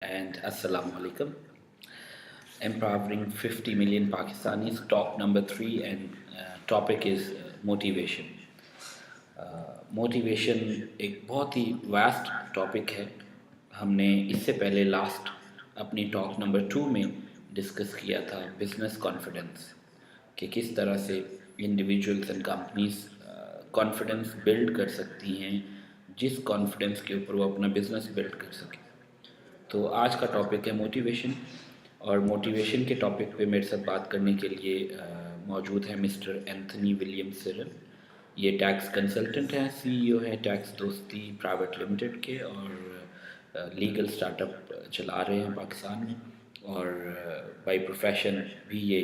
and Assalamu alaikum. Empowering 50 million Pakistanis, talk number 3, and topic is motivation. Motivation एक बहुत ही vast topic है। हमने इससे पहले लास्ट अपनी टॉक नंबर 2 में डिस्कस किया था बिजनेस कॉन्फिडेंस, कि किस तरह से individuals and companies confidence build कर सकती हैं, जिस कॉन्फिडेंस के ऊपर वो अपना बिजनेस बिल्ड कर सकें। तो आज का टॉपिक है मोटिवेशन, और मोटिवेशन के टॉपिक पे मेरे साथ बात करने के लिए मौजूद है मिस्टर एंथनी विलियम सिरल। ये टैक्स कंसल्टेंट हैं, सीईओ है टैक्स दोस्ती प्राइवेट लिमिटेड के, और लीगल स्टार्टअप चला रहे हैं पाकिस्तान में, और बाय प्रोफेशन भी ये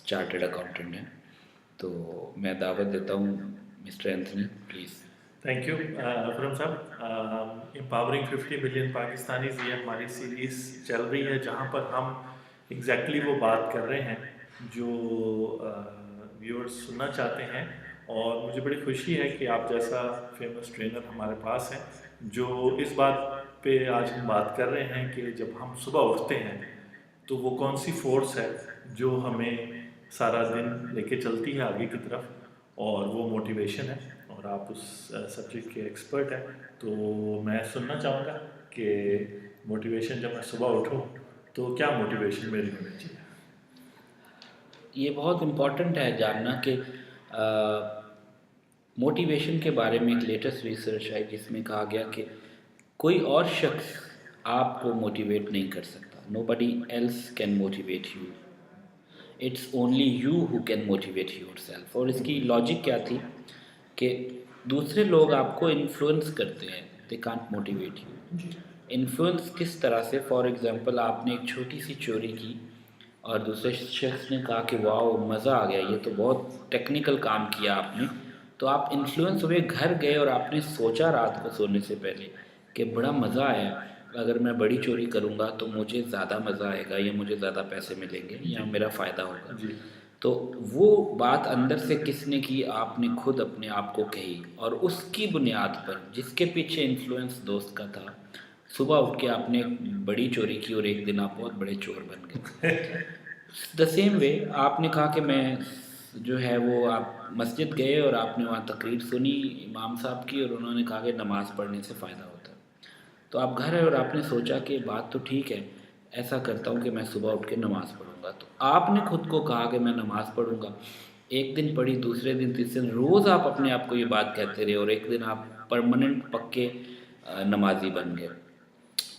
चार्टर्ड अकाउंटेंट हैं। तो मैं दावत देता हूँ mister Anthony, please. Thank you Akram साहब। एम्पावरिंग 50 मिलियन पाकिस्तानीज़, ये हमारी सीरीज़ चल रही है जहाँ पर हम एग्जैक्टली वो बात कर रहे हैं जो व्यूअर्स सुनना चाहते हैं। और मुझे बड़ी खुशी है कि आप जैसा फेमस ट्रेनर हमारे पास है जो इस बात पे आज हम बात कर रहे हैं कि जब हम सुबह उठते हैं तो वो कौन सी फोर्स है जो हमें सारा दिन लेके चलती है आगे की तरफ, और वो मोटिवेशन है। और आप उस सब्जेक्ट के एक्सपर्ट हैं, तो मैं सुनना चाहूँगा कि मोटिवेशन जब मैं सुबह उठूँ तो क्या मोटिवेशन मेरी होनी चाहिए। ये बहुत इम्पॉर्टेंट है जानना कि मोटिवेशन के बारे में एक लेटेस्ट रिसर्च है जिसमें कहा गया कि कोई और शख्स आपको मोटिवेट नहीं कर सकता। Nobody else can motivate you, it's only you who can motivate yourself. और इसकी लॉजिक क्या थी कि दूसरे लोग आपको इन्फ्लुएंस करते हैं, they can't motivate you. Influence किस तरह से? फॉर एग्जांपल, आपने एक छोटी सी चोरी की और दूसरे शख्स ने कहा कि वाह मज़ा आ गया, ये तो बहुत टेक्निकल काम किया आपने। तो आप इन्फ्लुएंस हुए, घर गए और आपने सोचा रात को सोने से पहले कि बड़ा मज़ा आया, अगर मैं बड़ी चोरी करूँगा तो मुझे ज़्यादा मज़ा आएगा, या मुझे ज़्यादा पैसे मिलेंगे, या मेरा फ़ायदा होगा। जी। तो वो बात अंदर से किसने की? आपने खुद अपने आप को कही, और उसकी बुनियाद पर, जिसके पीछे इन्फ्लुएंस दोस्त का था, सुबह उठ के आपने एक बड़ी चोरी की और एक दिन आप बहुत बड़े चोर बन गए। द सेम वे आपने कहा कि मैं जो है वो, आप मस्जिद गए और आपने वहाँ तकरीर सुनी इमाम साहब की, और उन्होंने कहा कि नमाज़ पढ़ने से फ़ायदा होता है। तो आप घर आए और आपने सोचा कि बात तो ठीक है, ऐसा करता हूँ कि मैं सुबह उठ के नमाज़ पढ़ूँगा। तो आपने खुद को कहा कि मैं नमाज़ पढ़ूँगा, एक दिन पढ़ी, दूसरे दिन, तीसरे दिन, रोज़ आप अपने आप को ये बात कहते रहे, और एक दिन आप परमानेंट पक्के नमाज़ी बन गए।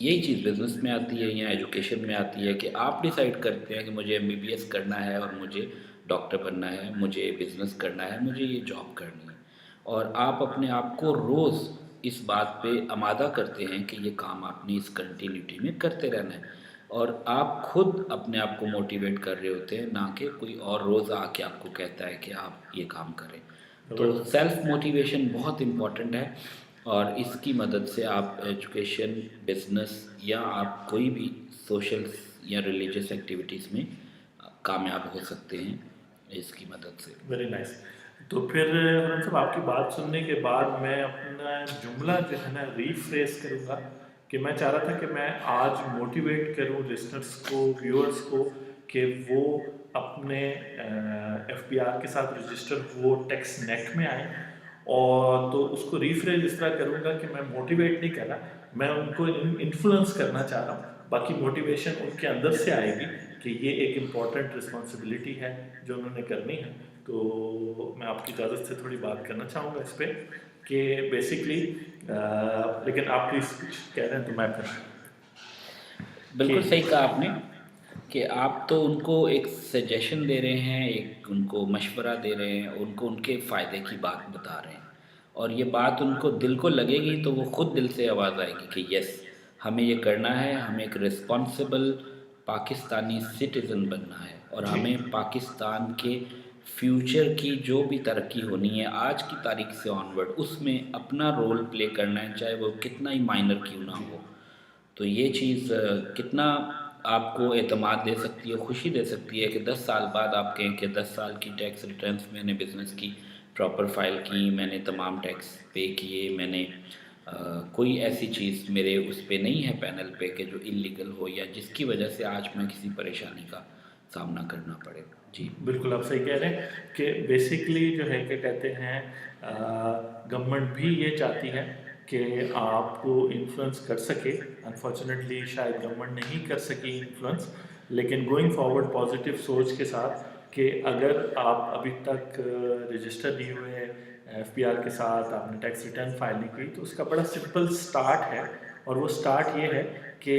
यही चीज़ बिज़नेस में आती है या एजुकेशन में आती है कि आप डिसाइड करते हैं कि मुझे एमबीबीएस करना है, और मुझे डॉक्टर बनना है, मुझे बिज़नेस करना है, मुझे ये जॉब करनी है, और आप अपने आप को रोज़ इस बात पे आमादा करते हैं कि ये काम आपने इस कंटिन्यूटी में करते रहना है, और आप खुद अपने आप को मोटिवेट कर रहे होते हैं, ना कि कोई और रोज़ आके आपको कहता है कि आप ये काम करें। तो सेल्फ मोटिवेशन बहुत इम्पॉर्टेंट है, और इसकी मदद से आप एजुकेशन, बिजनेस, या आप कोई भी सोशल या रिलीजियस एक्टिविटीज़ में कामयाब हो सकते हैं इसकी मदद से। Very nice. तो फिर अकरम साहब, आपकी बात सुनने के बाद मैं अपना जुमला जो है ना रीफ्रेस करूँगा कि मैं चाह रहा था कि मैं आज मोटिवेट करूँ लिसनर्स को, व्यूअर्स को, कि वो अपने एफबीआर के साथ रजिस्टर हो, टैक्स नेट में आए। और तो उसको रीफ्रेज इस तरह करूँगा कि मैं मोटिवेट नहीं कर रहा, मैं उनको इन्फ्लुएंस करना चाह रहा हूँ। बाकी मोटिवेशन उनके अंदर से आएगी कि ये एक इम्पॉर्टेंट रिस्पॉन्सिबिलिटी है जो उन्होंने करनी है। तो मैं आपकी इजाज़त से थोड़ी बात करना चाहूँगा इस पर कि बेसिकली, लेकिन आप प्लीज़ कुछ कह रहे हैं तो मैं फिर बिल्कुल सही कहा आपने कि आप तो उनको एक सजेशन दे रहे हैं, एक उनको मशवरा दे रहे हैं, उनको उनके फ़ायदे की बात बता रहे हैं, और ये बात उनको दिल को लगेगी तो वो खुद दिल से आवाज़ आएगी कि यस, हमें ये करना है, हमें एक रिस्पॉन्सिबल पाकिस्तानी सिटीज़न बनना है, और हमें पाकिस्तान के फ्यूचर की जो भी तरक्की होनी है आज की तारीख से ऑनवर्ड, उसमें अपना रोल प्ले करना है, चाहे वो कितना ही माइनर क्यों ना हो। तो ये चीज़ कितना आपको एतमाद दे सकती है, खुशी दे सकती है कि 10 साल बाद आप कहें कि 10 साल की टैक्स रिटर्न्स मैंने बिज़नेस की प्रॉपर फाइल की, मैंने तमाम टैक्स पे किए, मैंने कोई ऐसी चीज़ मेरे उस पे नहीं है पैनल पे कि जो इल्लीगल हो या जिसकी वजह से आज मैं किसी परेशानी का सामना करना पड़े। जी। बिल्कुल आप सही कह रहे हैं कि बेसिकली जो है क्या कहते हैं, गवर्नमेंट भी ये चाहती है कि आपको इन्फ्लुएंस कर सके। अनफॉर्चुनेटली शायद गवर्नमेंट नहीं कर सकी इन्फ्लुएंस, लेकिन गोइंग फॉरवर्ड पॉजिटिव सोच के साथ कि अगर आप अभी तक रजिस्टर नहीं हुए एफपीआर के साथ, आपने टैक्स रिटर्न फाइल नहीं की, तो उसका बड़ा सिंपल स्टार्ट है। और वो स्टार्ट ये है कि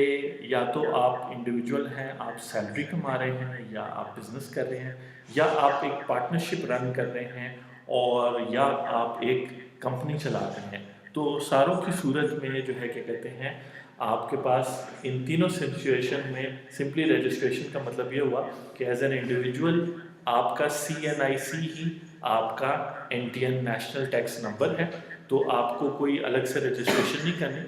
या तो आप इंडिविजुअल हैं, आप सैलरी कमा रहे हैं, या आप बिजनेस कर रहे हैं, या आप एक पार्टनरशिप रन कर रहे हैं, और या आप एक कंपनी चला रहे हैं। तो सारों की सूरत में जो है क्या कहते हैं, आपके पास इन तीनों सिचुएशन में सिंपली रजिस्ट्रेशन का मतलब ये हुआ कि एज एन इंडिविजुअल आपका CNIC ही आपका NTN नेशनल टैक्स नंबर है। तो आपको कोई अलग से रजिस्ट्रेशन नहीं करनी,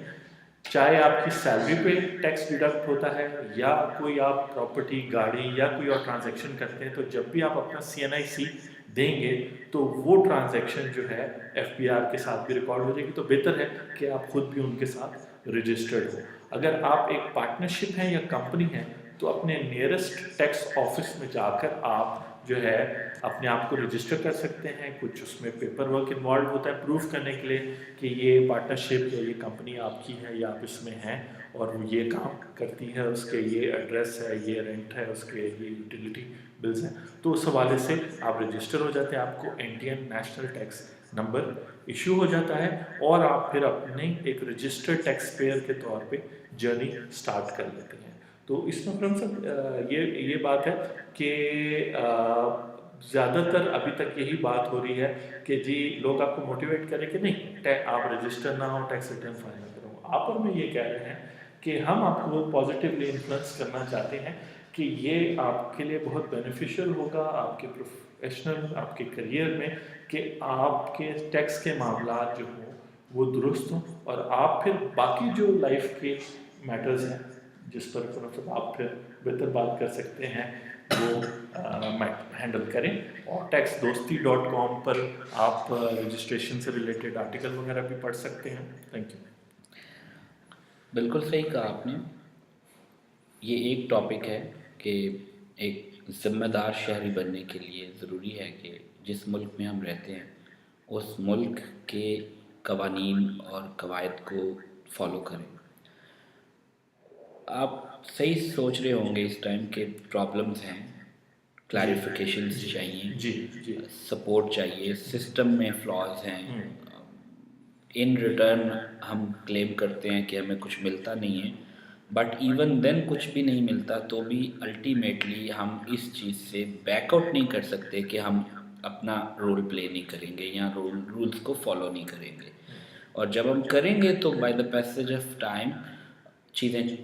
चाहे आपकी सैलरी पे टैक्स डिडक्ट होता है, या कोई आप प्रॉपर्टी, गाड़ी या कोई और ट्रांजैक्शन करते हैं, तो जब भी आप अपना CNIC देंगे तो वो ट्रांजैक्शन जो है FPR के साथ भी रिकॉर्ड हो जाएगी। तो बेहतर है कि आप खुद भी उनके साथ रजिस्टर्ड हो। अगर आप एक पार्टनरशिप है या कंपनी है, तो अपने नियरेस्ट टैक्स ऑफिस में जाकर आप जो है अपने आप को रजिस्टर कर सकते हैं। कुछ उसमें पेपर वर्क इन्वॉल्व होता है प्रूफ करने के लिए कि ये पार्टनरशिप या ये कंपनी आपकी है या आप इसमें हैं और वो ये काम करती है, उसके ये एड्रेस है, ये रेंट है, उसके ये यूटिलिटी बिल्स हैं। तो उस हवाले से आप रजिस्टर हो जाते हैं, आपको NTN national tax number issue हो जाता है, और आप फिर अपने एक रजिस्टर्ड टैक्स पेयर के तौर पे जर्नी स्टार्ट कर लेते हैं। तो इसमें फ्रेंड्स ये बात है कि ज़्यादातर अभी तक यही बात हो रही है कि जी लोग आपको मोटिवेट करें कि नहीं आप रजिस्टर ना हो, टैक्स रिटर्न फाइल ना करो। आप और मैं ये कह रहे हैं कि हम आपको पॉजिटिवली इन्फ्लुएंस करना चाहते हैं कि ये आपके लिए बहुत बेनिफिशियल होगा आपके प्रोफेशनल, आपके करियर में, कि आपके टैक्स के मामला जो हों वो दुरुस्त हों, और आप फिर बाकी जो लाइफ के मैटर्स हैं जिस पर मतलब आप फिर बेहतर बात कर सकते हैं वो हैंडल करें। और taxdosti.com पर आप रजिस्ट्रेशन से रिलेटेड आर्टिकल वगैरह भी पढ़ सकते हैं। Thank you. बिल्कुल सही कहा आपने। ये एक टॉपिक है कि एक जिम्मेदार शहरी बनने के लिए ज़रूरी है कि जिस मुल्क में हम रहते हैं उस मुल्क के कवानीन और कवायद को फॉलो करें। आप सही सोच रहे होंगे इस टाइम के प्रॉब्लम्स हैं, क्लैरिफिकेशंस चाहिए, जी जी सपोर्ट चाहिए, सिस्टम में फ्लॉज हैं। इन रिटर्न हम क्लेम करते हैं कि हमें कुछ मिलता नहीं है, बट इवन देन कुछ भी नहीं मिलता तो भी अल्टीमेटली हम इस चीज़ से बैकआउट नहीं कर सकते कि हम अपना रोल प्ले नहीं करेंगे या रूल्स को फॉलो नहीं करेंगे। और जब हम करेंगे तो by the passage of time चीज़ें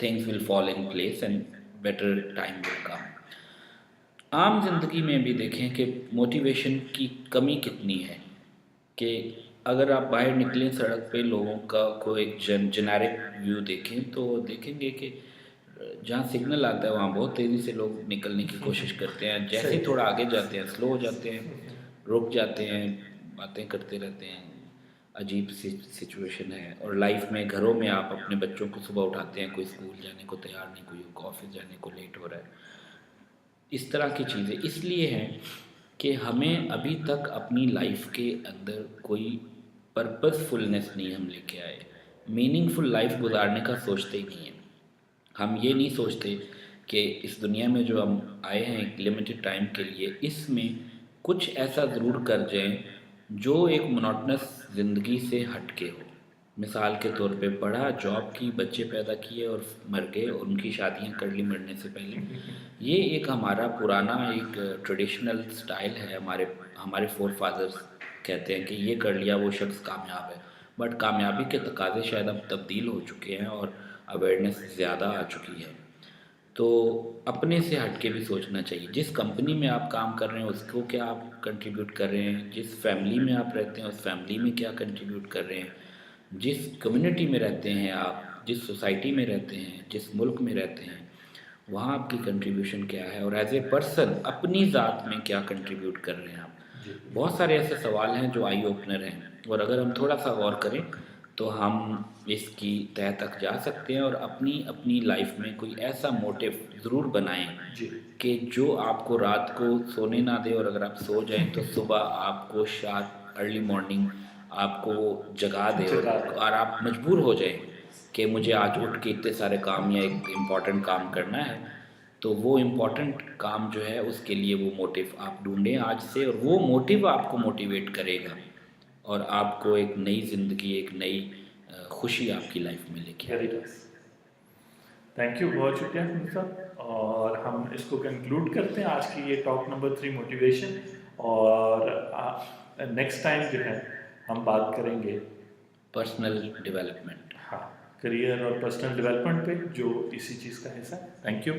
things will fall in place and better time will come. आम जिंदगी में भी देखें कि मोटिवेशन की कमी कितनी है कि अगर आप बाहर निकलें सड़क पे लोगों का को एक जेनेरिक व्यू देखें तो देखेंगे कि जहाँ सिग्नल आता है वहाँ बहुत तेज़ी से लोग निकलने की कोशिश करते हैं, जैसे ही थोड़ा आगे जाते हैं स्लो हो जाते हैं, रुक जाते हैं, बातें करते रहते हैं। अजीब सी सिचुएशन है। और लाइफ में घरों में आप अपने बच्चों को सुबह उठाते हैं, कोई स्कूल जाने को तैयार नहीं, कोई ऑफिस जाने को लेट हो रहा है। इस तरह की चीज़ें इसलिए हैं कि हमें अभी तक अपनी लाइफ के अंदर कोई पर्पसफुलनेस नहीं हम लेके आए, मीनिंगफुल लाइफ गुजारने का सोचते ही नहीं है। हम ये नहीं सोचते कि इस दुनिया में जो हम आए हैं एक लिमिटेड टाइम के लिए, इसमें कुछ ऐसा ज़रूर कर जाएं जो एक मोनोटनस ज़िंदगी से हटके हो। मिसाल के तौर पे पढ़ा, जॉब की, बच्चे पैदा किए और मर गए, और उनकी शादियां कर ली मरने से पहले। ये एक हमारा पुराना एक ट्रेडिशनल स्टाइल है। हमारे हमारे फोर फादर्स कहते हैं कि ये कर लिया वो शख्स कामयाब है, बट कामयाबी के तकाजे शायद अब तब्दील हो चुके हैं और अवेयरनेस ज़्यादा आ चुकी है। तो अपने से हट के भी सोचना चाहिए। जिस कंपनी में आप काम कर रहे हैं उसको क्या आप कंट्रीब्यूट कर रहे हैं, जिस फैमिली में आप रहते हैं उस फैमिली में क्या कंट्रीब्यूट कर रहे हैं, जिस कम्युनिटी में रहते हैं आप, जिस सोसाइटी में रहते हैं, जिस मुल्क में रहते हैं, वहाँ आपकी कंट्रीब्यूशन क्या है, और एज ए पर्सन अपनी ज़ात में क्या कंट्रीब्यूट कर रहे हैं आप। बहुत सारे ऐसे सवाल हैं जो आई ओपनर हैं, और अगर हम थोड़ा सा गौर करें तो हम इसकी तह तक जा सकते हैं और अपनी अपनी लाइफ में कोई ऐसा मोटिव ज़रूर बनाएं जी। कि जो आपको रात को सोने ना दे, और अगर आप सो जाएं तो सुबह आपको शार्प अर्ली मॉर्निंग आपको वो जगा दे, जगा दें। और आप मजबूर हो जाएं कि मुझे आज उठ के इतने सारे काम या एक इम्पॉर्टेंट काम करना है। तो वो इम्पॉर्टेंट काम जो है उसके लिए वो मोटिव आप ढूंढें आज से, और वो मोटिव आपको मोटिवेट करेगा और आपको एक नई ज़िंदगी, एक नई खुशी आपकी लाइफ में लेके वेरी आएगा। नाइस। थैंक यू, बहुत शुक्रिया फरम साहब। और हम इसको कंक्लूड करते हैं आज की ये टॉक नंबर 3 मोटिवेशन। और नेक्स्ट टाइम जो है हम बात करेंगे पर्सनल डेवलपमेंट। हाँ, करियर और पर्सनल डेवलपमेंट पे, जो इसी चीज़ का हिस्सा है। Thank you.